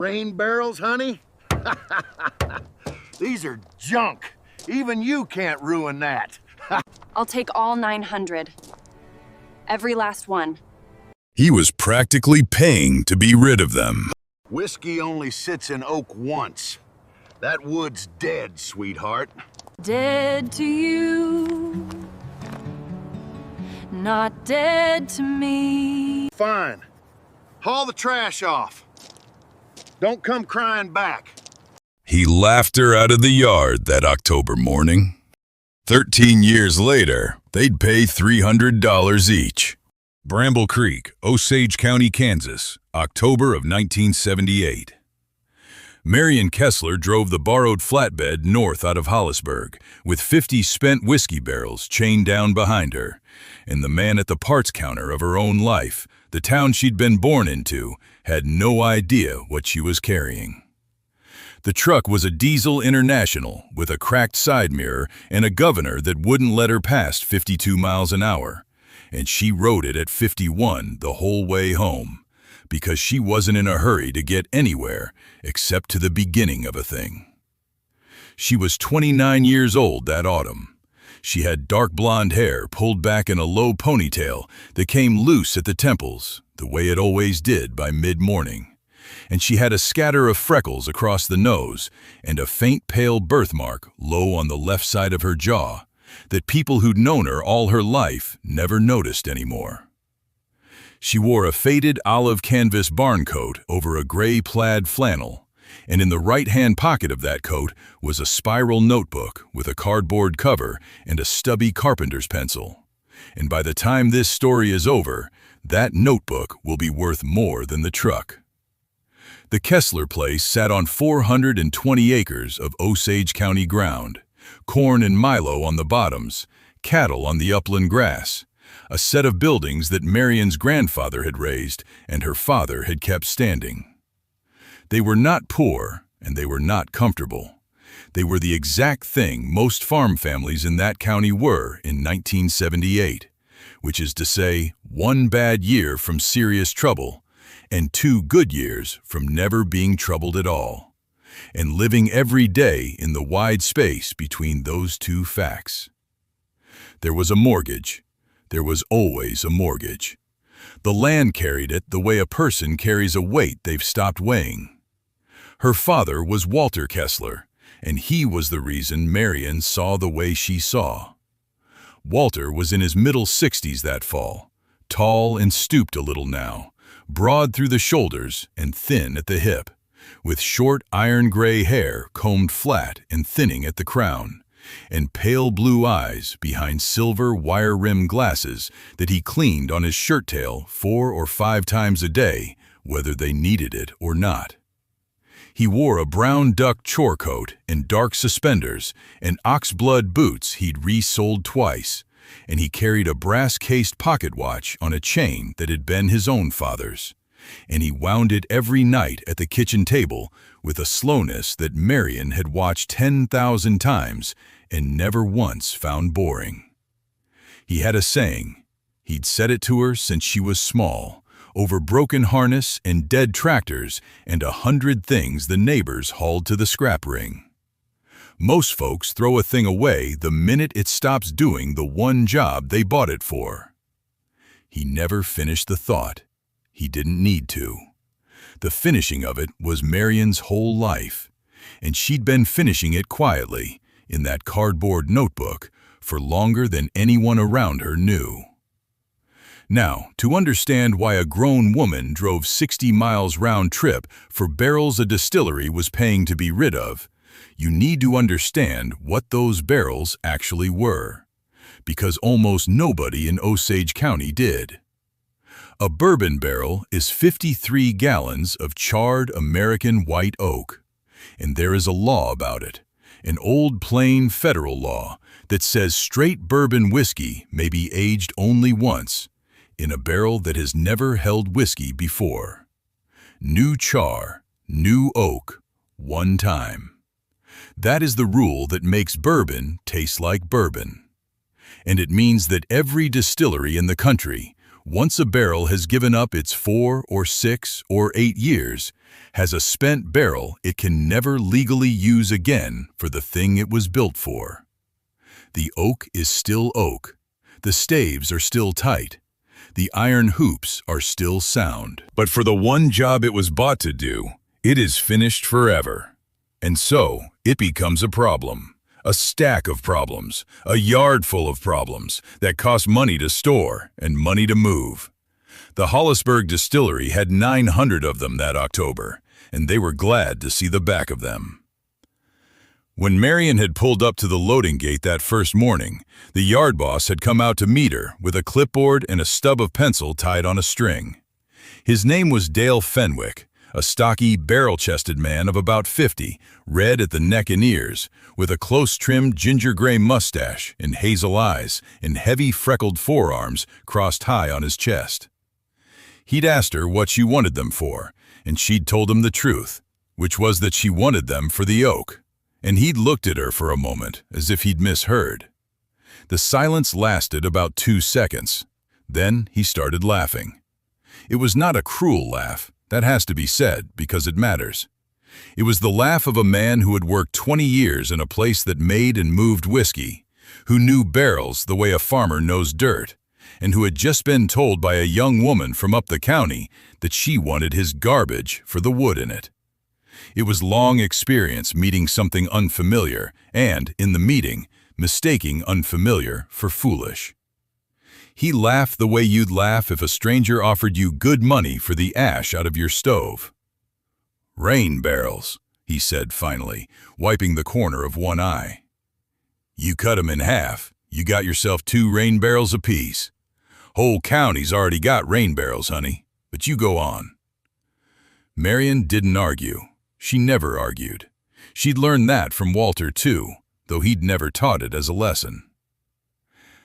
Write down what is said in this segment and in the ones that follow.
Rain barrels, honey? These are junk. Even you can't ruin that. I'll take all 900. Every last one. He was practically paying to be rid of them. Whiskey only sits in oak once. That wood's dead, sweetheart. Dead to you, not dead to me. Fine. Haul the trash off. Don't come crying back. He laughed her out of the yard that October morning. 13 years later, they'd pay $300 each. Bramble Creek, Osage County, Kansas, October of 1978. Marion Kessler drove the borrowed flatbed north out of Hollisburg, with 50 spent whiskey barrels chained down behind her, and the man at the parts counter of her own life, the town she'd been born into, had no idea what she was carrying. The truck was a Diesel International with a cracked side mirror and a governor that wouldn't let her past 52 miles an hour, and she rode it at 51 the whole way home, because she wasn't in a hurry to get anywhere except to the beginning of a thing. She was 29 years old that autumn. She had dark blonde hair pulled back in a low ponytail that came loose at the temples, the way it always did by mid-morning. And she had a scatter of freckles across the nose and a faint pale birthmark low on the left side of her jaw that people who'd known her all her life never noticed anymore. She wore a faded olive canvas barn coat over a gray plaid flannel, and in the right-hand pocket of that coat was a spiral notebook with a cardboard cover and a stubby carpenter's pencil. And by the time this story is over, that notebook will be worth more than the truck. The Kessler place sat on 420 acres of Osage County ground, corn and milo on the bottoms, cattle on the upland grass, a set of buildings that Marion's grandfather had raised and her father had kept standing. They were not poor, and they were not comfortable. They were the exact thing most farm families in that county were in 1978, which is to say, 1 bad year from serious trouble, and 2 good years from never being troubled at all, and living every day in the wide space between those 2 facts. There was a mortgage. There was always a mortgage. The land carried it the way a person carries a weight they've stopped weighing. Her father was Walter Kessler, and he was the reason Marion saw the way she saw. Walter was in his middle 60s that fall, tall and stooped a little now, broad through the shoulders and thin at the hip, with short iron-gray hair combed flat and thinning at the crown, and pale blue eyes behind silver wire-rimmed glasses that he cleaned on his shirt tail 4 or 5 times a day, whether they needed it or not. He wore a brown duck chore coat and dark suspenders and oxblood boots he'd resoled twice, and he carried a brass-cased pocket watch on a chain that had been his own father's, and he wound it every night at the kitchen table with a slowness that Marion had watched 10,000 times and never once found boring. He had a saying. He'd said it to her since she was small, over broken harness and dead tractors and 100 things the neighbors hauled to the scrap ring. Most folks throw a thing away the minute it stops doing the one job they bought it for. He never finished the thought. He didn't need to. The finishing of it was Marion's whole life, and she'd been finishing it quietly, in that cardboard notebook, for longer than anyone around her knew. Now, to understand why a grown woman drove 60 miles round trip for barrels a distillery was paying to be rid of, you need to understand what those barrels actually were, because almost nobody in Osage County did. A bourbon barrel is 53 gallons of charred American white oak, and there is a law about it, an old plain federal law that says straight bourbon whiskey may be aged only once, in a barrel that has never held whiskey before. New char, new oak, 1 time. That is the rule that makes bourbon taste like bourbon. And it means that every distillery in the country, Once a barrel has given up its 4 or 6 or 8 years, has a spent barrel it can never legally use again for the thing it was built for. The oak is still oak. The staves are still tight. The iron hoops are still sound. But for the one job it was bought to do, it is finished forever. And so, it becomes a problem. A stack of problems, a yard full of problems that cost money to store and money to move. The Hollisburg distillery had 900 of them that October, and they were glad to see the back of them. When Marion had pulled up to the loading gate that first morning, the yard boss had come out to meet her with a clipboard and a stub of pencil tied on a string. His name was Dale Fenwick, a stocky, barrel-chested man of about 50, red at the neck and ears, with a close-trimmed ginger-gray mustache and hazel eyes and heavy freckled forearms crossed high on his chest. He'd asked her what she wanted them for, and she'd told him the truth, which was that she wanted them for the oak. And he'd looked at her for a moment, as if he'd misheard. The silence lasted about 2 seconds. Then he started laughing. It was not a cruel laugh, that has to be said, because it matters. It was the laugh of a man who had worked 20 years in a place that made and moved whiskey, who knew barrels the way a farmer knows dirt, and who had just been told by a young woman from up the county that she wanted his garbage for the wood in it. It was long experience meeting something unfamiliar and, in the meeting, mistaking unfamiliar for foolish. He laughed the way you'd laugh if a stranger offered you good money for the ash out of your stove. "Rain barrels," he said finally, wiping the corner of one eye. "You cut 'em in half, you got yourself 2 rain barrels apiece. Whole county's already got rain barrels, honey, but you go on." Marion didn't argue. She never argued. She'd learned that from Walter, too, though he'd never taught it as a lesson.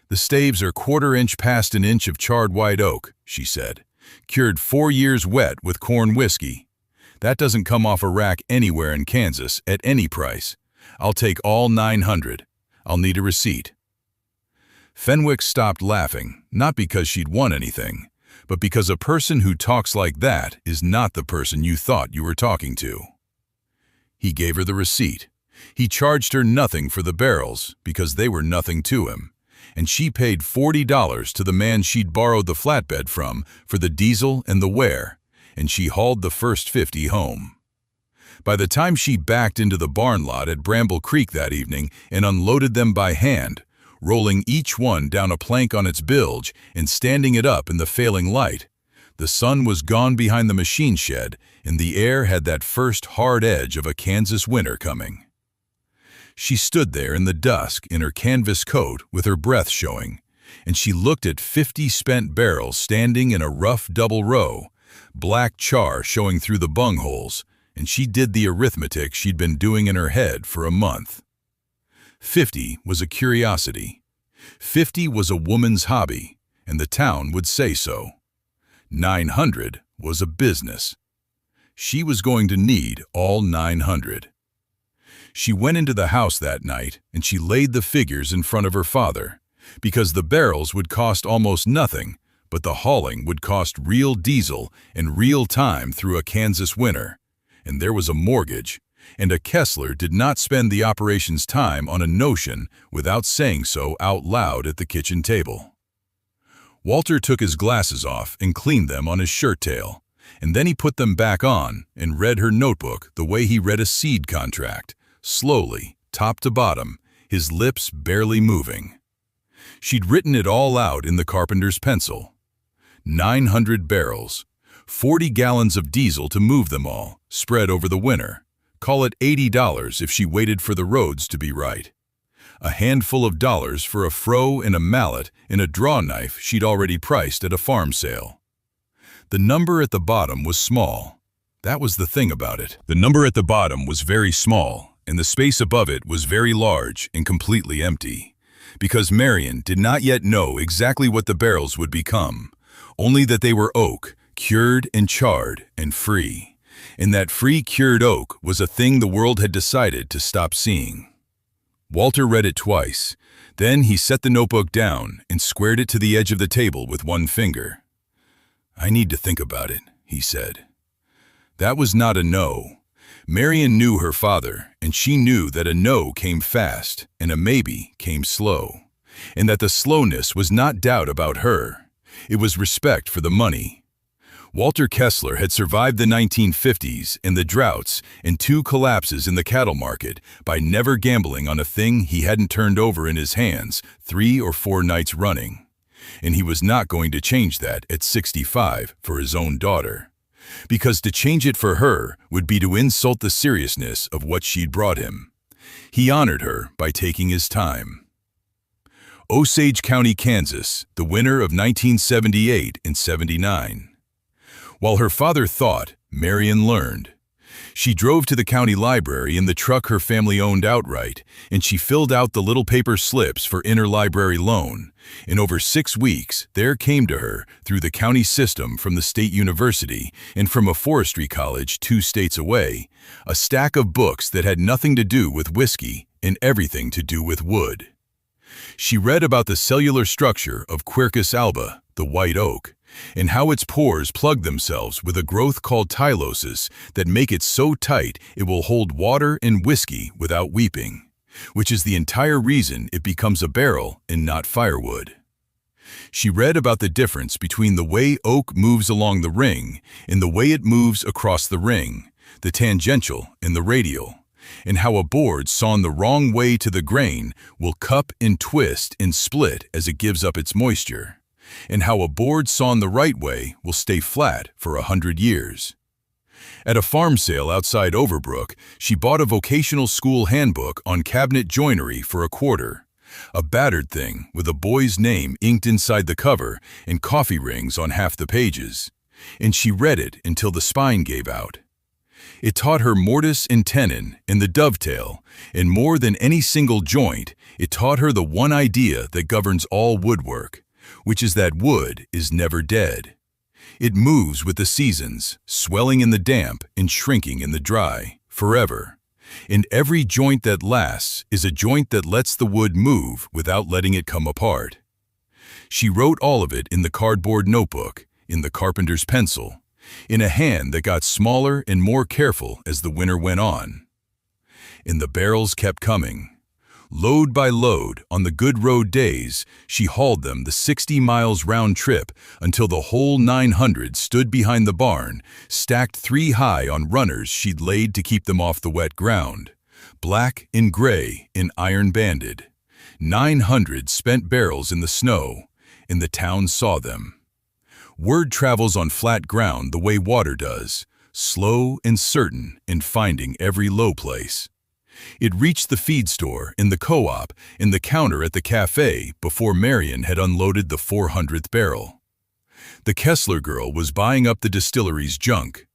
"The staves are 1/4 inch past an inch of charred white oak," she said, "cured 4 years wet with corn whiskey. That doesn't come off a rack anywhere in Kansas at any price. I'll take all 900. I'll need a receipt." Fenwick stopped laughing, not because she'd won anything, but because a person who talks like that is not the person you thought you were talking to. He gave her the receipt. He charged her nothing for the barrels because they were nothing to him, and she paid $40 to the man she'd borrowed the flatbed from for the diesel and the wear, and she hauled the first 50 home. By the time she backed into the barn lot at Bramble Creek that evening and unloaded them by hand, rolling each one down a plank on its bilge and standing it up in the failing light, the sun was gone behind the machine shed, and the air had that first hard edge of a Kansas winter coming. She stood there in the dusk in her canvas coat with her breath showing, and she looked at 50 spent barrels standing in a rough double row, black char showing through the bungholes, and she did the arithmetic she'd been doing in her head for a month. 50 was a curiosity. 50 was a woman's hobby, and the town would say so. 900 was a business. She was going to need all 900. She went into the house that night and she laid the figures in front of her father, because the barrels would cost almost nothing, but the hauling would cost real diesel and real time through a Kansas winter, and there was a mortgage, and a Kessler did not spend the operation's time on a notion without saying so out loud at the kitchen table. Walter took his glasses off and cleaned them on his shirt tail, and then he put them back on and read her notebook the way he read a seed contract, slowly, top to bottom, his lips barely moving. She'd written it all out in the carpenter's pencil. 900 barrels, 40 gallons of diesel to move them all, spread over the winter. Call it $80 if she waited for the roads to be right. A handful of dollars for a froe and a mallet and a draw knife she'd already priced at a farm sale. The number at the bottom was small. That was the thing about it. The number at the bottom was very small, and the space above it was very large and completely empty, because Marion did not yet know exactly what the barrels would become, only that they were oak, cured and charred and free, and that free cured oak was a thing the world had decided to stop seeing. Walter read it twice. Then he set the notebook down and squared it to the edge of the table with one finger. "I need to think about it," he said. That was not a no. Marion knew her father, and she knew that a no came fast and a maybe came slow, and that the slowness was not doubt about her. It was respect for the money. Walter Kessler had survived the 1950s and the droughts and 2 collapses in the cattle market by never gambling on a thing he hadn't turned over in his hands 3 or 4 nights running. And he was not going to change that at 65 for his own daughter. Because to change it for her would be to insult the seriousness of what she'd brought him. He honored her by taking his time. Osage County, Kansas, the winter of 1978 and 79. While her father thought, Marion learned. She drove to the county library in the truck her family owned outright, and she filled out the little paper slips for interlibrary loan. In over 6 weeks, there came to her, through the county system from the state university and from a forestry college 2 states away, a stack of books that had nothing to do with whiskey and everything to do with wood. She read about the cellular structure of Quercus alba, the white oak, and how its pores plug themselves with a growth called tylosis that make it so tight it will hold water and whiskey without weeping, which is the entire reason it becomes a barrel and not firewood. She read about the difference between the way oak moves along the ring and the way it moves across the ring, the tangential and the radial, and how a board sawn the wrong way to the grain will cup and twist and split as it gives up its moisture, and how a board sawn the right way will stay flat for 100 years. At a farm sale outside Overbrook, she bought a vocational school handbook on cabinet joinery for $0.25, a battered thing with a boy's name inked inside the cover and coffee rings on half the pages, and she read it until the spine gave out. It taught her mortise and tenon and the dovetail, and more than any single joint, it taught her the one idea that governs all woodwork, which is that wood is never dead. It moves with the seasons, swelling in the damp and shrinking in the dry, forever. And every joint that lasts is a joint that lets the wood move without letting it come apart. She wrote all of it in the cardboard notebook, in the carpenter's pencil, in a hand that got smaller and more careful as the winter went on. And the barrels kept coming. Load by load, on the good road days, she hauled them the 60 miles round trip until the whole 900 stood behind the barn, stacked 3 high on runners she'd laid to keep them off the wet ground, black and gray and iron-banded. 900 spent barrels in the snow, and the town saw them. Word travels on flat ground the way water does, slow and certain in finding every low place. It reached the feed store, in the co-op, in the counter at the cafe before Marion had unloaded the 400th barrel. The Kessler girl was buying up the distillery's junk.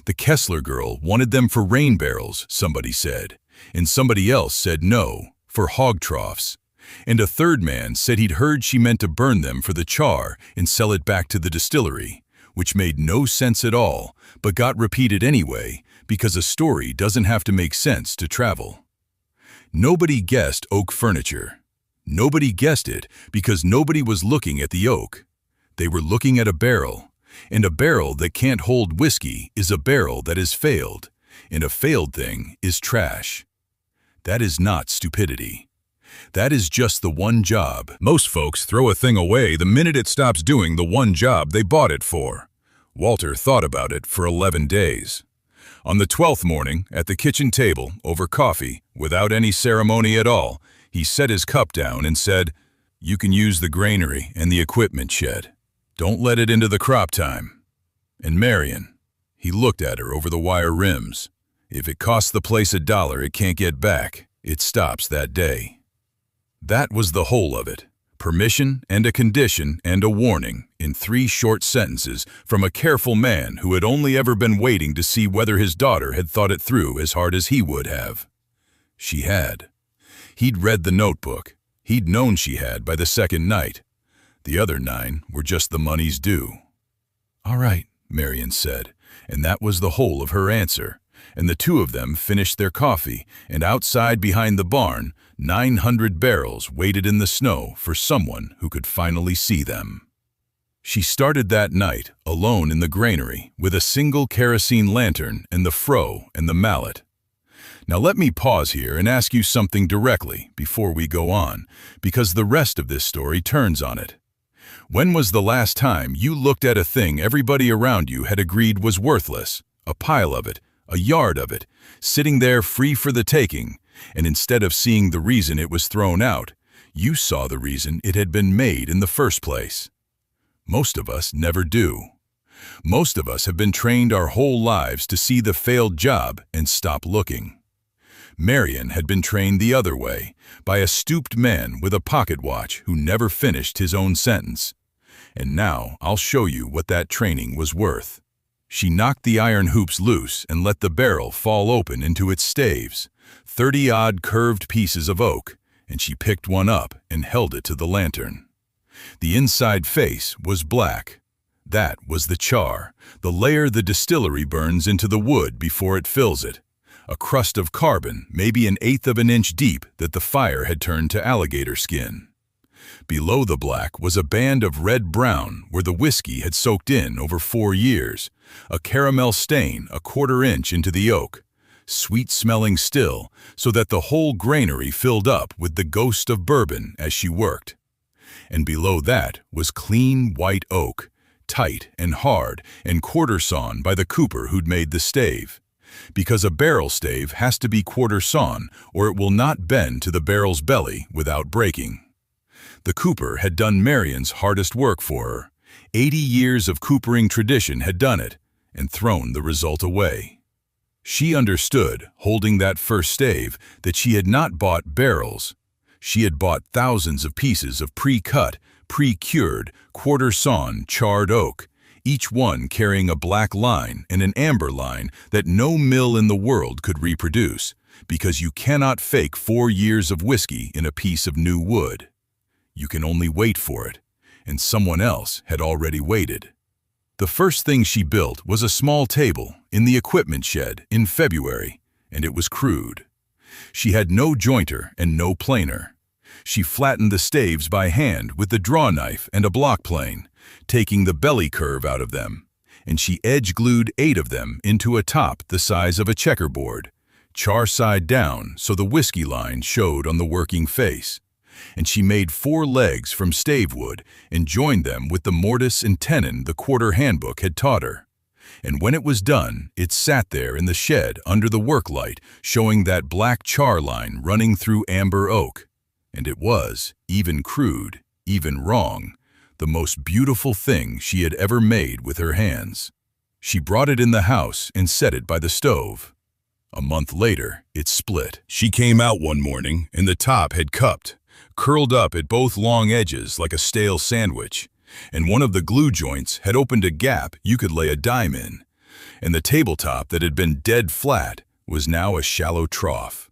The Kessler girl wanted them for rain barrels, somebody said, and somebody else said no, for hog troughs. And a third man said he'd heard she meant to burn them for the char and sell it back to the distillery, which made no sense at all, but got repeated anyway, because a story doesn't have to make sense to travel. Nobody guessed oak furniture. Nobody guessed it because nobody was looking at the oak. They were looking at a barrel, and a barrel that can't hold whiskey is a barrel that has failed, and a failed thing is trash. That is not stupidity. That is just the one job. Most folks throw a thing away the minute it stops doing the one job they bought it for. Walter thought about it for 11 days. On the 12th morning, at the kitchen table, over coffee, without any ceremony at all, he set his cup down and said, "You can use the granary and the equipment shed. Don't let it into the crop time. And Marion," he looked at her over the wire rims, "if it costs the place $1 it can't get back, it stops that day." That was the whole of it. Permission and a condition and a warning in 3 short sentences from a careful man who had only ever been waiting to see whether his daughter had thought it through as hard as he would have. She had. He'd read the notebook. He'd known she had by the second night. The other 9 were just the money's due. "All right," Marion said, and that was the whole of her answer. And the 2 of them finished their coffee, and outside behind the barn, 900 barrels waited in the snow for someone who could finally see them. She started that night, alone in the granary, with a single kerosene lantern and the froe and the mallet. Now let me pause here and ask you something directly before we go on, because the rest of this story turns on it. When was the last time you looked at a thing everybody around you had agreed was worthless, a pile of it, a yard of it, sitting there free for the taking, and instead of seeing the reason it was thrown out, you saw the reason it had been made in the first place? Most of us never do. Most of us have been trained our whole lives to see the failed job and stop looking. Marion had been trained the other way, by a stooped man with a pocket watch who never finished his own sentence. And now I'll show you what that training was worth. She knocked the iron hoops loose and let the barrel fall open into its staves, 30-odd curved pieces of oak, and she picked one up and held it to the lantern. The inside face was black. That was the char, the layer the distillery burns into the wood before it fills it. A crust of carbon, maybe 1/8 of an inch deep, that the fire had turned to alligator skin. Below the black was a band of red-brown where the whiskey had soaked in over 4 years, a caramel stain 1/4 inch into the oak, sweet-smelling still, so that the whole granary filled up with the ghost of bourbon as she worked. And below that was clean white oak, tight and hard and quarter-sawn by the cooper who'd made the stave. Because a barrel stave has to be quarter-sawn or it will not bend to the barrel's belly without breaking. The cooper had done Marion's hardest work for her. 80 years of coopering tradition had done it, and thrown the result away. She understood, holding that first stave, that she had not bought barrels. She had bought thousands of pieces of pre-cut, pre-cured, quarter-sawn, charred oak, each one carrying a black line and an amber line that no mill in the world could reproduce, because you cannot fake 4 years of whiskey in a piece of new wood. You can only wait for it, and someone else had already waited. The first thing she built was a small table in the equipment shed in February, and it was crude. She had no jointer and no planer. She flattened the staves by hand with the draw knife and a block plane, taking the belly curve out of them, and she edge-glued 8 of them into a top the size of a checkerboard, char side down so the whiskey line showed on the working face. And she made 4 legs from stave wood and joined them with the mortise and tenon the quarter handbook had taught her. And when it was done, it sat there in the shed under the work light, showing that black char line running through amber oak. And it was, even crude, even wrong, the most beautiful thing she had ever made with her hands. She brought it in the house and set it by the stove. A month later, it split. She came out one morning and the top had cupped, curled up at both long edges like a stale sandwich, and one of the glue joints had opened a gap you could lay a dime in, and the tabletop that had been dead flat was now a shallow trough.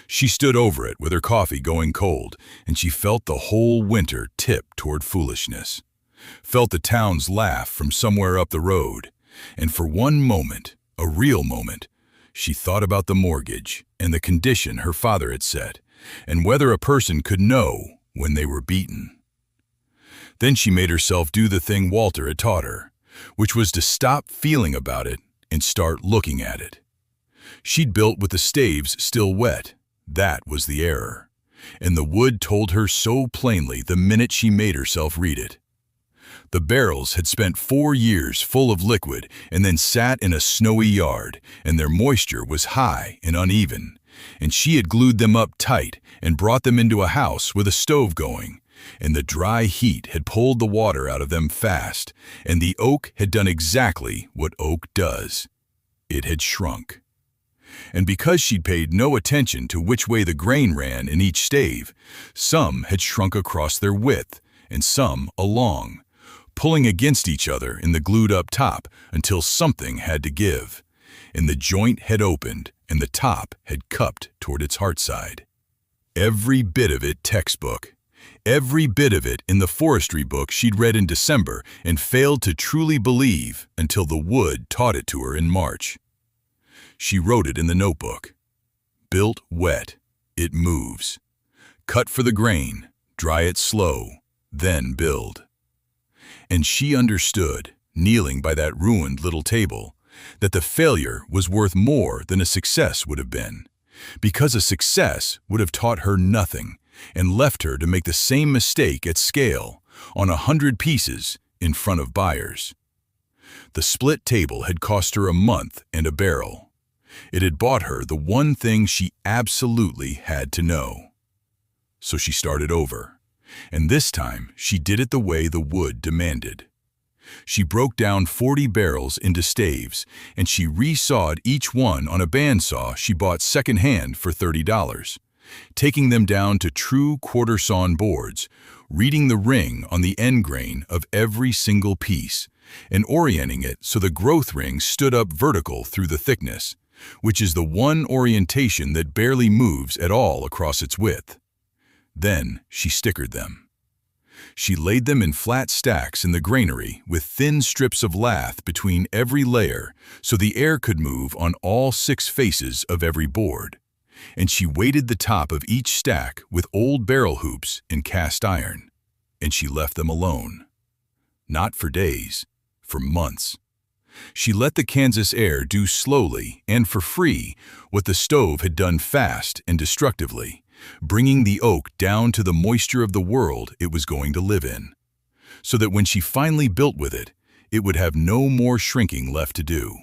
She stood over it with her coffee going cold, and she felt the whole winter tip toward foolishness, felt the town's laugh from somewhere up the road, and for one moment, a real moment, she thought about the mortgage and the condition her father had set, and whether a person could know when they were beaten. Then she made herself do the thing Walter had taught her, which was to stop feeling about it and start looking at it. She'd built with the staves still wet. That was the error, and the wood told her so plainly the minute she made herself read it. The barrels had spent 4 years full of liquid and then sat in a snowy yard, and their moisture was high and uneven, and she had glued them up tight and brought them into a house with a stove going, and the dry heat had pulled the water out of them fast, and the oak had done exactly what oak does. It had shrunk. And because she'd paid no attention to which way the grain ran in each stave, some had shrunk across their width and some along, pulling against each other in the glued-up top until something had to give, and the joint had opened and the top had cupped toward its heart side. Every bit of it textbook, every bit of it in the forestry book she'd read in December and failed to truly believe until the wood taught it to her in March. She wrote it in the notebook. Built wet, it moves. Cut for the grain, dry it slow, then build. And she understood, kneeling by that ruined little table, that the failure was worth more than a success would have been, because a success would have taught her nothing and left her to make the same mistake at scale on 100 pieces in front of buyers. The split table had cost her a month and a barrel. It had bought her the one thing she absolutely had to know. So she started over, and this time she did it the way the wood demanded. She broke down 40 barrels into staves, and she resawed each one on a bandsaw she bought secondhand for $30, taking them down to true quarter-sawn boards, reading the ring on the end grain of every single piece, and orienting it so the growth ring stood up vertical through the thickness, which is the one orientation that barely moves at all across its width. Then she stickered them. She laid them in flat stacks in the granary with thin strips of lath between every layer so the air could move on all 6 faces of every board. And she weighted the top of each stack with old barrel hoops in cast iron. And she left them alone. Not for days, for months. She let the Kansas air do slowly and for free what the stove had done fast and destructively, bringing the oak down to the moisture of the world it was going to live in, so that when she finally built with it, it would have no more shrinking left to do.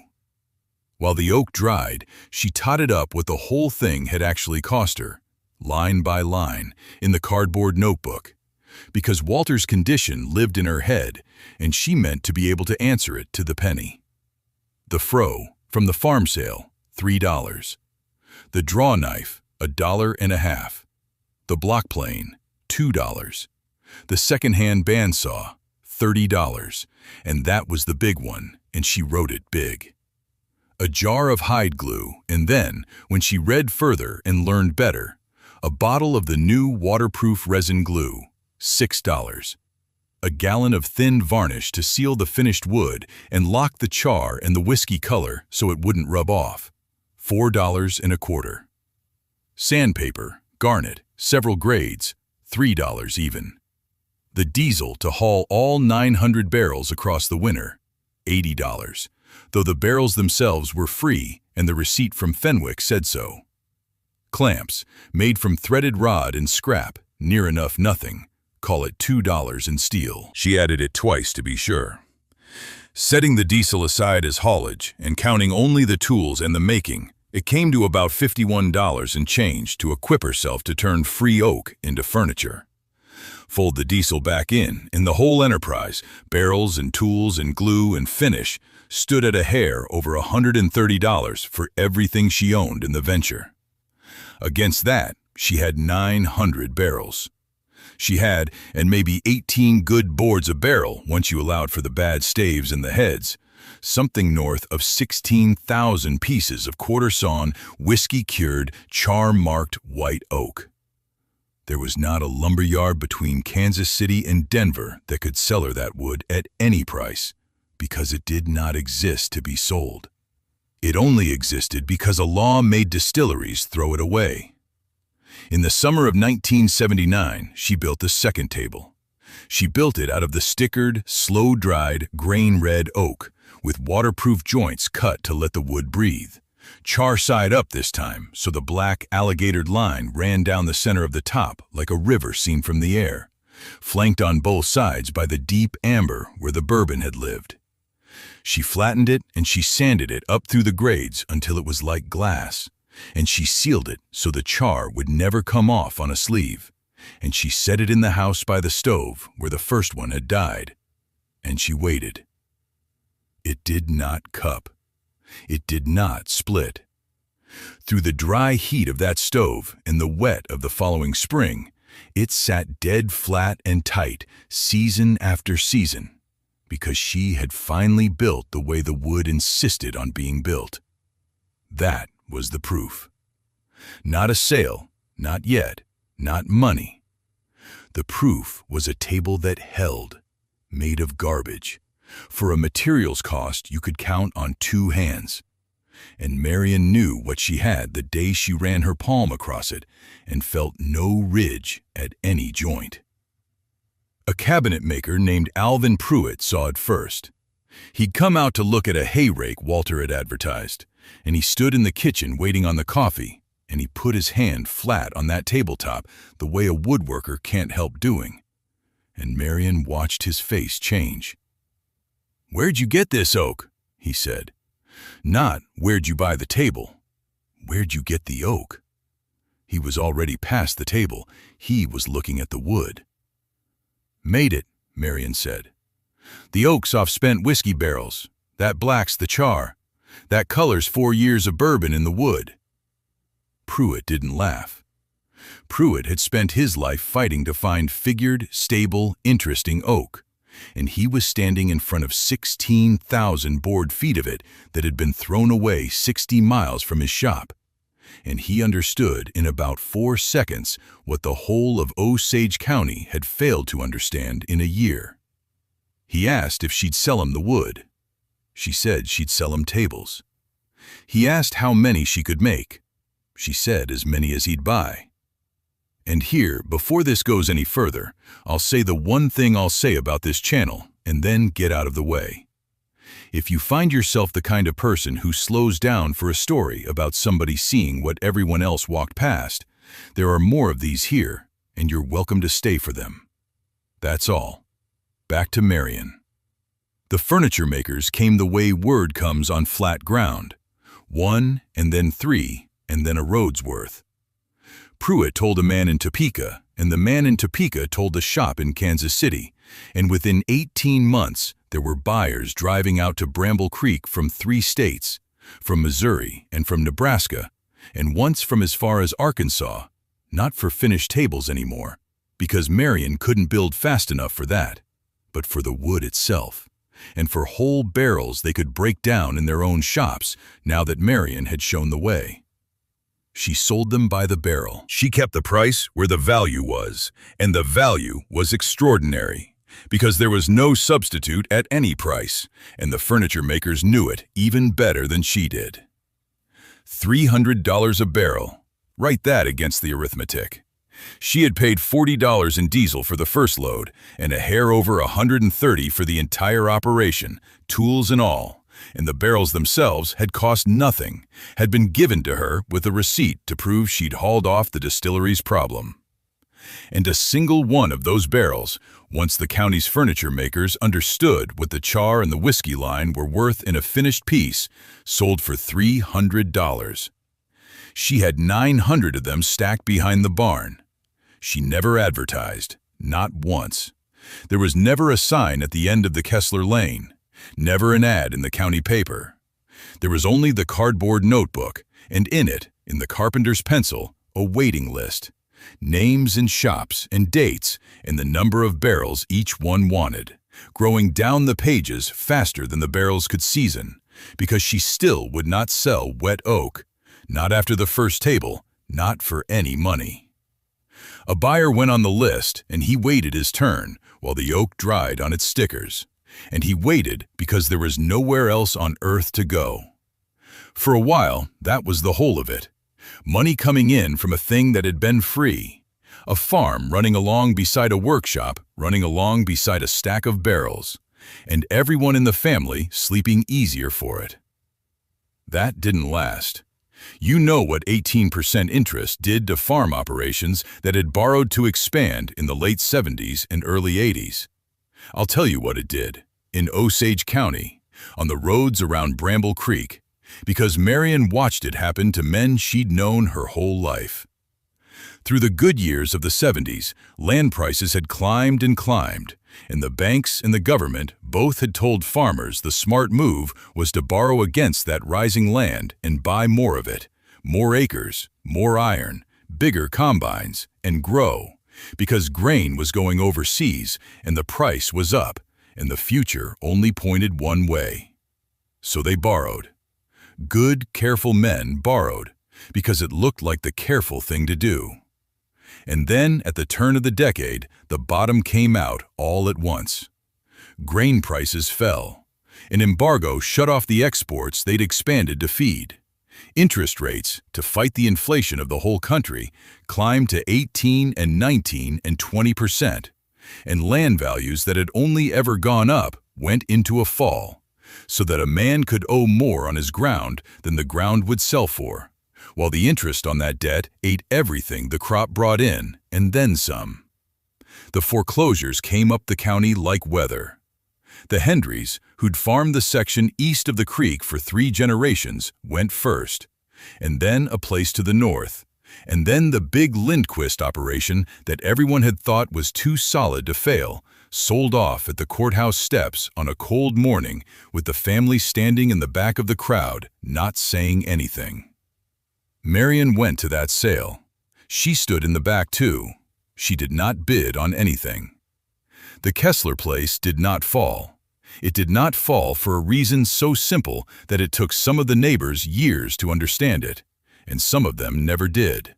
While the oak dried, she totted up what the whole thing had actually cost her, line by line, in the cardboard notebook, because Walter's condition lived in her head, and she meant to be able to answer it to the penny. The froe, from the farm sale, $3. The draw knife, $1.50. The block plane, $2. The second-hand bandsaw, $30. And that was the big one, and she wrote it big. A jar of hide glue, and then, when she read further and learned better, a bottle of the new waterproof resin glue, $6. A gallon of thin varnish to seal the finished wood and lock the char and the whiskey color so it wouldn't rub off, $4.25. Sandpaper, garnet, several grades, $3 even. The diesel to haul all 900 barrels across the winter, $80, though the barrels themselves were free and the receipt from Fenwick said so. Clamps, made from threaded rod and scrap, near enough nothing, call it $2 in steel. She added it twice to be sure. Setting the diesel aside as haulage and counting only the tools and the making, it came to about $51 and change to equip herself to turn free oak into furniture. Fold the diesel back in, and the whole enterprise, barrels and tools and glue and finish, stood at a hair over $130 for everything she owned in the venture. Against that, she had 900 barrels. She had, and maybe 18 good boards a barrel once you allowed for the bad staves and the heads, something north of 16,000 pieces of quarter-sawn, whiskey-cured, char-marked white oak. There was not a lumberyard between Kansas City and Denver that could sell her that wood at any price, because it did not exist to be sold. It only existed because a law made distilleries throw it away. In the summer of 1979, she built the second table. She built it out of the stickered, slow-dried, grain-red oak, with waterproof joints cut to let the wood breathe. Char side up this time, so the black alligatored line ran down the center of the top like a river seen from the air, flanked on both sides by the deep amber where the bourbon had lived. She flattened it and she sanded it up through the grades until it was like glass, and she sealed it so the char would never come off on a sleeve, and she set it in the house by the stove where the first one had died, and she waited. It did not cup. It did not split. Through the dry heat of that stove and the wet of the following spring, it sat dead flat and tight season after season, because she had finally built the way the wood insisted on being built. That was the proof. Not a sale, not yet, not money. The proof was a table that held, made of garbage, for a materials cost you could count on 2 hands. And Marion knew what she had the day she ran her palm across it and felt no ridge at any joint. A cabinet maker named Alvin Pruitt saw it first. He'd come out to look at a hay rake Walter had advertised, and he stood in the kitchen waiting on the coffee, and he put his hand flat on that tabletop the way a woodworker can't help doing. And Marion watched his face change. "Where'd you get this oak?" he said. Not, "Where'd you buy the table?" "Where'd you get the oak?" He was already past the table. He was looking at the wood. "Made it," Marion said. "The oak's off spent whiskey barrels. That black's the char. That color's 4 years of bourbon in the wood." Pruitt didn't laugh. Pruitt had spent his life fighting to find figured, stable, interesting oak, and he was standing in front of 16,000 board feet of it that had been thrown away 60 miles from his shop. And he understood in about 4 seconds what the whole of Osage County had failed to understand in a year. He asked if she'd sell him the wood. She said she'd sell him tables. He asked how many she could make. She said as many as he'd buy. And here, before this goes any further, I'll say the one thing I'll say about this channel, and then get out of the way. If you find yourself the kind of person who slows down for a story about somebody seeing what everyone else walked past, there are more of these here, and you're welcome to stay for them. That's all. Back to Marion. The furniture makers came the way word comes on flat ground. 1, and then 3, and then a road's worth. Pruitt told a man in Topeka, and the man in Topeka told a shop in Kansas City, and within 18 months, there were buyers driving out to Bramble Creek from 3 states, from Missouri and from Nebraska, and once from as far as Arkansas, not for finished tables anymore, because Marion couldn't build fast enough for that, but for the wood itself, and for whole barrels they could break down in their own shops now that Marion had shown the way. She sold them by the barrel. She kept the price where the value was, and the value was extraordinary, because there was no substitute at any price, and the furniture makers knew it even better than she did. $300 a barrel. Write that against the arithmetic. She had paid $40 in diesel for the first load, and a hair over $130 for the entire operation, tools and all. And the barrels themselves had cost nothing, had been given to her with a receipt to prove she'd hauled off the distillery's problem. And a single one of those barrels, once the county's furniture makers understood what the char and the whiskey line were worth in a finished piece, sold for $300. She had 900 of them stacked behind the barn. She never advertised, not once. There was never a sign at the end of the Kessler Lane. Never an ad in the county paper. There was only the cardboard notebook, and in it, in the carpenter's pencil, a waiting list. Names and shops and dates and the number of barrels each one wanted, growing down the pages faster than the barrels could season, because she still would not sell wet oak, not after the first table, not for any money. A buyer went on the list, and he waited his turn while the oak dried on its stickers. And he waited because there was nowhere else on earth to go. For a while, that was the whole of it. Money coming in from a thing that had been free. A farm running along beside a workshop, running along beside a stack of barrels. And everyone in the family sleeping easier for it. That didn't last. You know what 18% interest did to farm operations that had borrowed to expand in the late 70s and early 80s. I'll tell you what it did, in Osage County, on the roads around Bramble Creek, because Marion watched it happen to men she'd known her whole life. Through the good years of the 70s, land prices had climbed and climbed, and the banks and the government both had told farmers the smart move was to borrow against that rising land and buy more of it, more acres, more iron, bigger combines, and grow. Because grain was going overseas and the price was up and the future only pointed one way. So they borrowed. Good, careful men borrowed because it looked like the careful thing to do. And then at the turn of the decade, the bottom came out all at once. Grain prices fell. An embargo shut off the exports they'd expanded to feed. Interest rates, to fight the inflation of the whole country, climbed to 18 and 19 and 20%, and land values that had only ever gone up went into a fall, so that a man could owe more on his ground than the ground would sell for, while the interest on that debt ate everything the crop brought in, and then some. The foreclosures came up the county like weather. The Hendrys, who'd farmed the section east of the creek for 3 generations, went first, and then a place to the north, and then the big Lindquist operation that everyone had thought was too solid to fail, sold off at the courthouse steps on a cold morning with the family standing in the back of the crowd, not saying anything. Marion went to that sale. She stood in the back too. She did not bid on anything. The Kessler place did not fall. It did not fall for a reason so simple that it took some of the neighbors years to understand it, and some of them never did.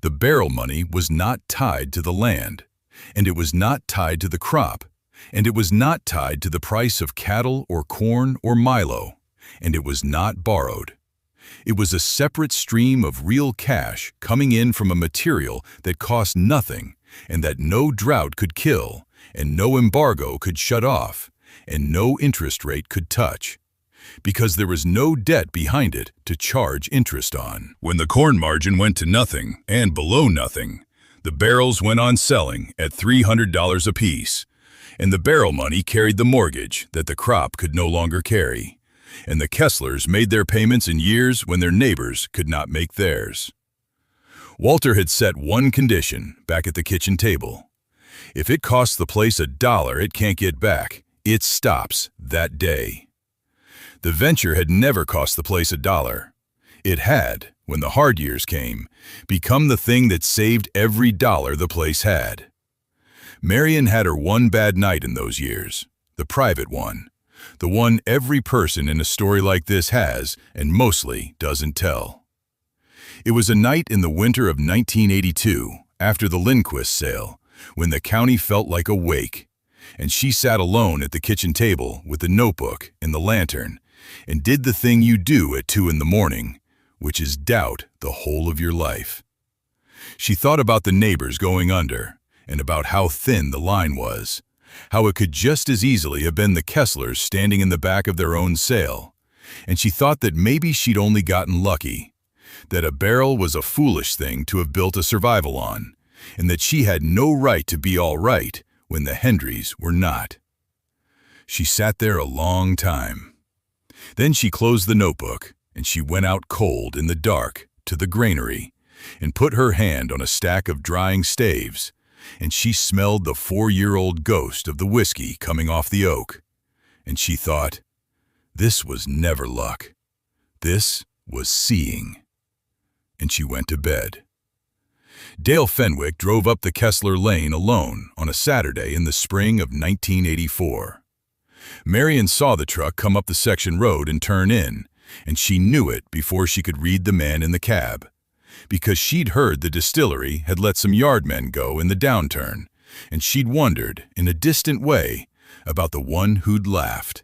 The barrel money was not tied to the land, and it was not tied to the crop, and it was not tied to the price of cattle or corn or Milo, and it was not borrowed. It was a separate stream of real cash coming in from a material that cost nothing and that no drought could kill, and no embargo could shut off, and no interest rate could touch, because there was no debt behind it to charge interest on. When the corn margin went to nothing and below nothing, the barrels went on selling at $300 apiece, and the barrel money carried the mortgage that the crop could no longer carry, and the Kesslers made their payments in years when their neighbors could not make theirs. Walter had set one condition back at the kitchen table. If it costs the place $1 it can't get back, it stops that day. The venture had never cost the place $1. It had, when the hard years came, become the thing that saved every dollar the place had. Marion had her one bad night in those years, the private one, the one every person in a story like this has and mostly doesn't tell. It was a night in the winter of 1982, after the Lindquist sale, when the county felt like a wake, and she sat alone at the kitchen table with the notebook and the lantern, and did the thing you do at 2 in the morning, which is doubt the whole of your life. She thought about the neighbors going under, and about how thin the line was, how it could just as easily have been the Kesslers standing in the back of their own sale, and she thought that maybe she'd only gotten lucky, that a barrel was a foolish thing to have built a survival on, and that she had no right to be all right when the Hendrys were not. She sat there a long time. Then she closed the notebook, and she went out cold in the dark to the granary and put her hand on a stack of drying staves, and she smelled the 4-year-old ghost of the whiskey coming off the oak, and she thought, this was never luck. This was seeing. And she went to bed. Dale Fenwick drove up the Kessler Lane alone on a Saturday in the spring of 1984. Marion saw the truck come up the section road and turn in, and she knew it before she could read the man in the cab, because she'd heard the distillery had let some yardmen go in the downturn, and she'd wondered, in a distant way, about the one who'd laughed.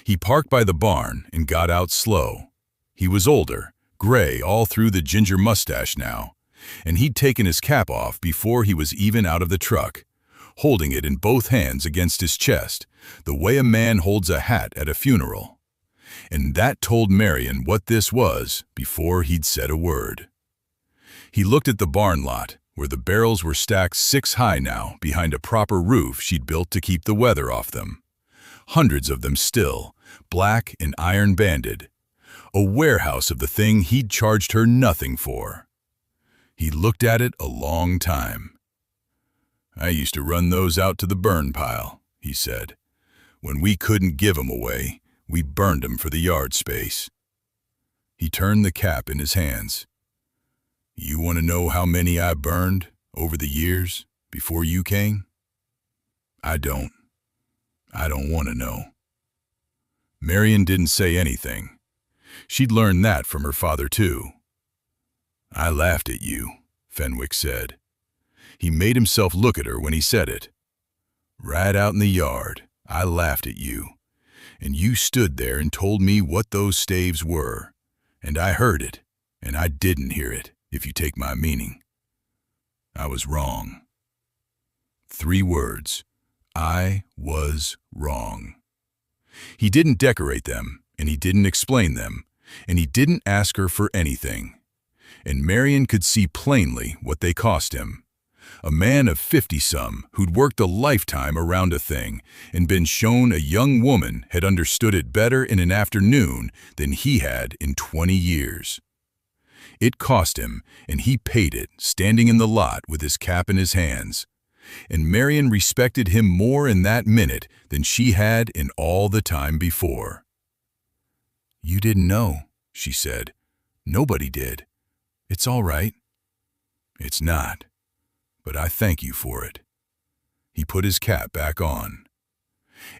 He parked by the barn and got out slow. He was older, gray all through the ginger mustache now, and he'd taken his cap off before he was even out of the truck, holding it in both hands against his chest, the way a man holds a hat at a funeral. And that told Marion what this was before he'd said a word. He looked at the barn lot, where the barrels were stacked 6 high now behind a proper roof she'd built to keep the weather off them. Hundreds of them still, black and iron-banded. A warehouse of the thing he'd charged her nothing for. He looked at it a long time. "I used to run those out to the burn pile," he said. "When we couldn't give 'em away, we burned 'em for the yard space." He turned the cap in his hands. "You want to know how many I burned over the years before you came? I don't. I don't want to know." Marion didn't say anything. She'd learned that from her father too. "I laughed at you," Fenwick said. He made himself look at her when he said it. "Right out in the yard, I laughed at you. And you stood there and told me what those staves were. And I heard it, and I didn't hear it, if you take my meaning. I was wrong." 3 words. I was wrong. He didn't decorate them, and he didn't explain them, and he didn't ask her for anything. And Marion could see plainly what they cost him. A man of 50-some who'd worked a lifetime around a thing and been shown a young woman had understood it better in an afternoon than he had in 20 years. It cost him, and he paid it, standing in the lot with his cap in his hands. And Marion respected him more in that minute than she had in all the time before. "You didn't know," she said. "Nobody did. It's all right." "It's not, but I thank you for it." He put his cap back on.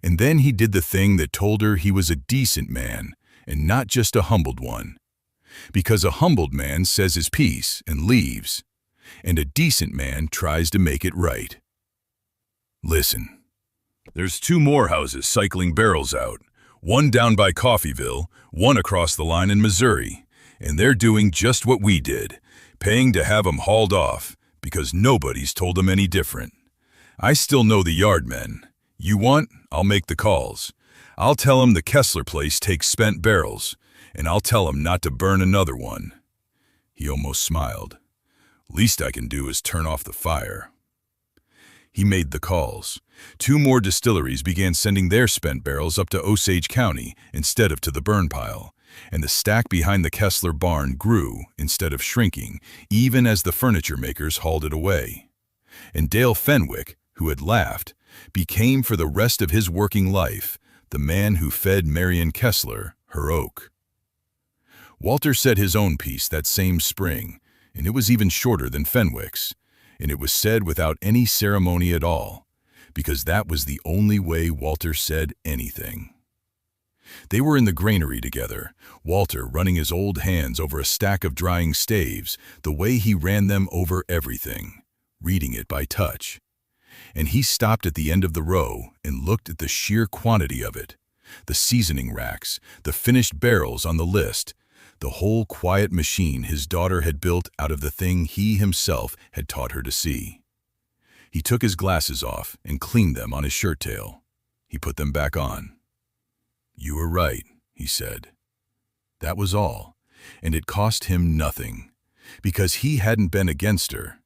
And then he did the thing that told her he was a decent man and not just a humbled one. Because a humbled man says his piece and leaves, and a decent man tries to make it right. "Listen, there's 2 more houses cycling barrels out, one down by Coffeyville, one across the line in Missouri, and they're doing just what we did, paying to have 'em hauled off, because nobody's told them any different. I still know the yard men. You want? I'll make the calls. I'll tell 'em the Kessler place takes spent barrels, and I'll tell 'em not to burn another one." He almost smiled. "Least I can do is turn off the fire." He made the calls. 2 more distilleries began sending their spent barrels up to Osage County instead of to the burn pile, and the stack behind the Kessler barn grew instead of shrinking, even as the furniture makers hauled it away. And Dale Fenwick, who had laughed, became for the rest of his working life the man who fed Marion Kessler her oak. Walter said his own piece that same spring, and it was even shorter than Fenwick's, and it was said without any ceremony at all, because that was the only way Walter said anything. They were in the granary together, Walter running his old hands over a stack of drying staves the way he ran them over everything, reading it by touch. And he stopped at the end of the row and looked at the sheer quantity of it, the seasoning racks, the finished barrels on the list, the whole quiet machine his daughter had built out of the thing he himself had taught her to see. He took his glasses off and cleaned them on his shirt tail. He put them back on. "You were right," he said. That was all, and it cost him nothing, because he hadn't been against her.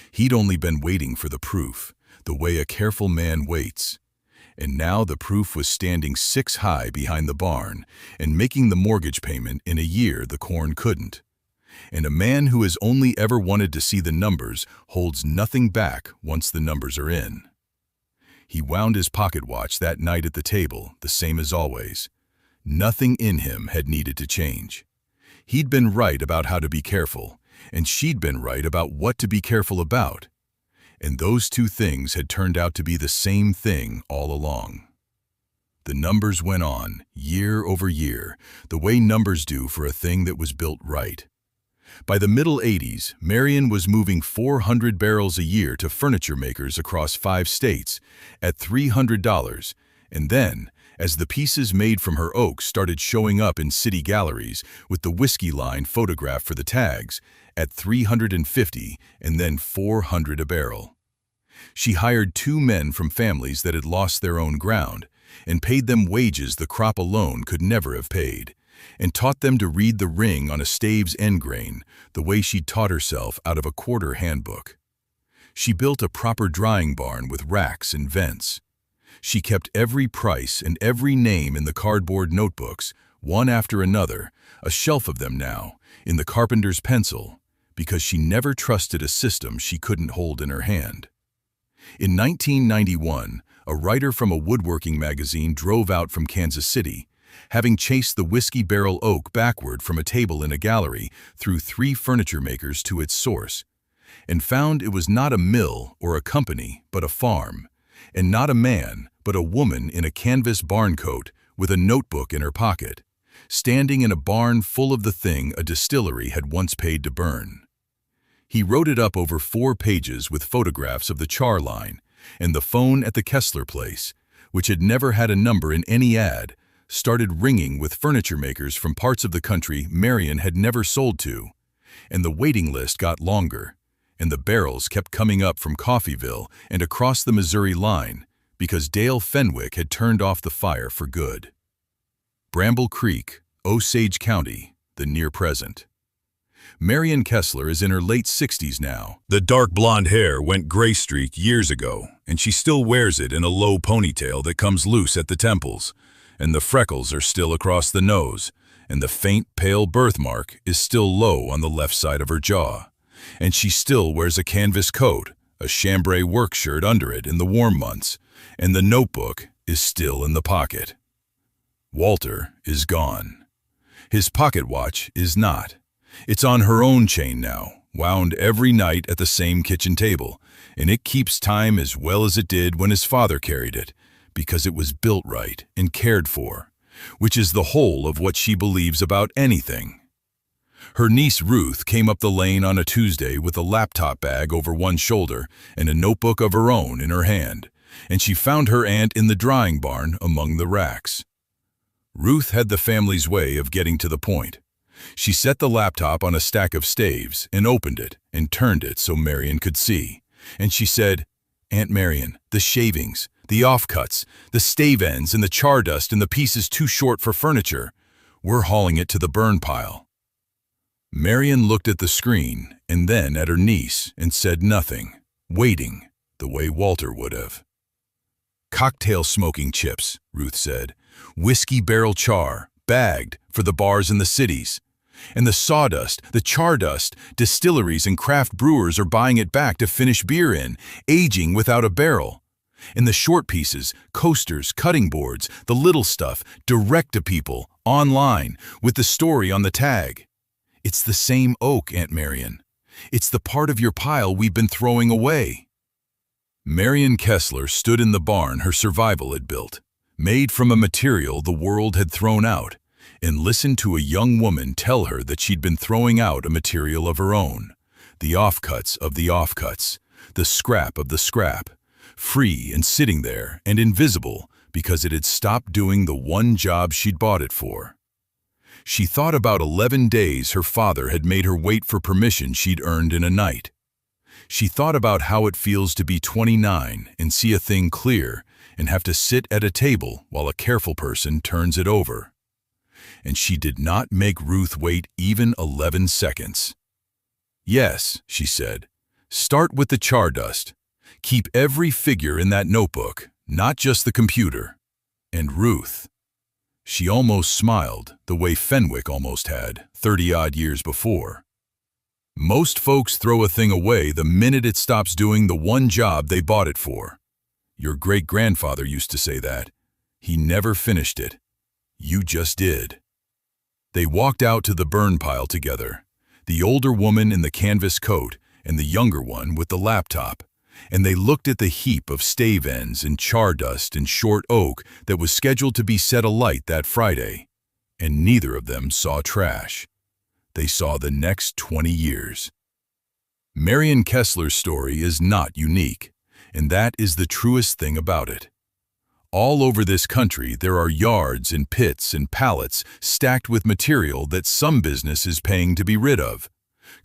He'd only been waiting for the proof, the way a careful man waits. And now the proof was standing 6 high behind the barn and making the mortgage payment in a year the corn couldn't. And a man who has only ever wanted to see the numbers holds nothing back once the numbers are in. He wound his pocket watch that night at the table, the same as always. Nothing in him had needed to change. He'd been right about how to be careful, and she'd been right about what to be careful about. And those 2 things had turned out to be the same thing all along. The numbers went on, year over year, the way numbers do for a thing that was built right. By the middle 80s, Marion was moving 400 barrels a year to furniture makers across 5 states at $300, and then, as the pieces made from her oak started showing up in city galleries with the whiskey line photographed for the tags, at $350 and then $400 a barrel. She hired 2 men from families that had lost their own ground and paid them wages the crop alone could never have paid, and taught them to read the ring on a stave's end grain the way she'd taught herself out of a quarter handbook. She built a proper drying barn with racks and vents. She kept every price and every name in the cardboard notebooks, one after another, a shelf of them now, in the carpenter's pencil, because she never trusted a system she couldn't hold in her hand. In 1991, a writer from a woodworking magazine drove out from Kansas City, having chased the whiskey barrel oak backward from a table in a gallery through 3 furniture makers to its source, and found it was not a mill or a company, but a farm, and not a man, but a woman in a canvas barn coat with a notebook in her pocket, standing in a barn full of the thing a distillery had once paid to burn. He wrote it up over 4 pages with photographs of the char line and the phone at the Kessler place, which had never had a number in any ad, started ringing with furniture makers from parts of the country Marion had never sold to, and the waiting list got longer, and the barrels kept coming up from Coffeyville and across the Missouri line because Dale Fenwick had turned off the fire for good. Bramble Creek, Osage County, the near present. Marion Kessler is in her late 60s now. The dark blonde hair went gray-streak years ago, and she still wears it in a low ponytail that comes loose at the temples, and the freckles are still across the nose, and the faint, pale birthmark is still low on the left side of her jaw. And she still wears a canvas coat, a chambray work shirt under it in the warm months, and the notebook is still in the pocket. Walter is gone. His pocket watch is not. It's on her own chain now, wound every night at the same kitchen table, and it keeps time as well as it did when his father carried it, because it was built right and cared for, which is the whole of what she believes about anything. Her niece Ruth came up the lane on a Tuesday with a laptop bag over one shoulder and a notebook of her own in her hand, and she found her aunt in the drying barn among the racks. Ruth had the family's way of getting to the point. She set the laptop on a stack of staves and opened it and turned it so Marion could see. And she said, "Aunt Marion, the shavings, the offcuts, the stave ends and the char dust and the pieces too short for furniture, we're hauling it to the burn pile." Marion looked at the screen and then at her niece and said nothing, waiting the way Walter would have. "Cocktail smoking chips," Ruth said. "Whiskey barrel char, bagged, for the bars in the cities. And the sawdust, the char dust, distilleries and craft brewers are buying it back to finish beer in, aging without a barrel. And the short pieces, coasters, cutting boards, the little stuff, direct to people, online, with the story on the tag. It's the same oak, Aunt Marion. It's the part of your pile we've been throwing away." Marion Kessler stood in the barn her survival had built, made from a material the world had thrown out, and listened to a young woman tell her that she'd been throwing out a material of her own, the offcuts of the offcuts, the scrap of the scrap, free and sitting there and invisible because it had stopped doing the one job she'd bought it for. She thought about 11 days her father had made her wait for permission she'd earned in a night. She thought about how it feels to be 29 and see a thing clear and have to sit at a table while a careful person turns it over. And she did not make Ruth wait even 11 seconds. "Yes," she said, "start with the char dust. Keep every figure in that notebook, not just the computer." And Ruth. She almost smiled, the way Fenwick almost had, 30-odd years before. Most folks throw a thing away the minute it stops doing the one job they bought it for. Your great-grandfather used to say that. He never finished it. You just did. They walked out to the burn pile together, the older woman in the canvas coat and the younger one with the laptop, and they looked at the heap of stave ends and char dust and short oak that was scheduled to be set alight that Friday, and neither of them saw trash. They saw the next 20 years. Marion Kessler's story is not unique, and that is the truest thing about it. All over this country there are yards and pits and pallets stacked with material that some business is paying to be rid of.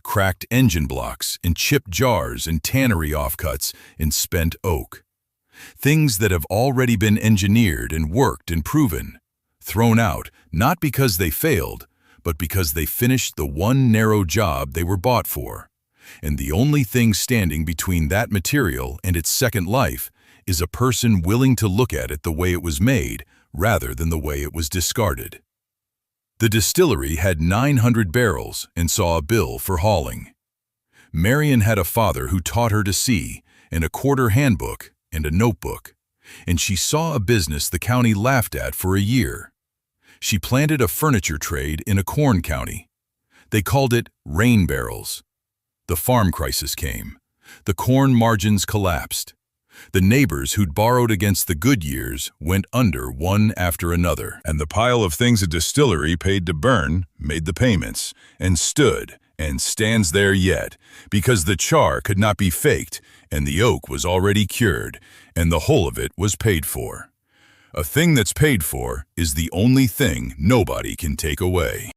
Cracked engine blocks and chipped jars and tannery offcuts and spent oak. Things that have already been engineered and worked and proven. Thrown out, not because they failed, but because they finished the one narrow job they were bought for. And the only thing standing between that material and its second life is a person willing to look at it the way it was made rather than the way it was discarded. The distillery had 900 barrels and saw a bill for hauling. Marion had a father who taught her to see, and a quarter handbook and a notebook, and she saw a business the county laughed at for a year. She planted a furniture trade in a corn county. They called it rain barrels. The farm crisis came. The corn margins collapsed. The neighbors who'd borrowed against the good years went under one after another. And the pile of things a distillery paid to burn made the payments, and stood, and stands there yet, because the char could not be faked, and the oak was already cured, and the whole of it was paid for. A thing that's paid for is the only thing nobody can take away.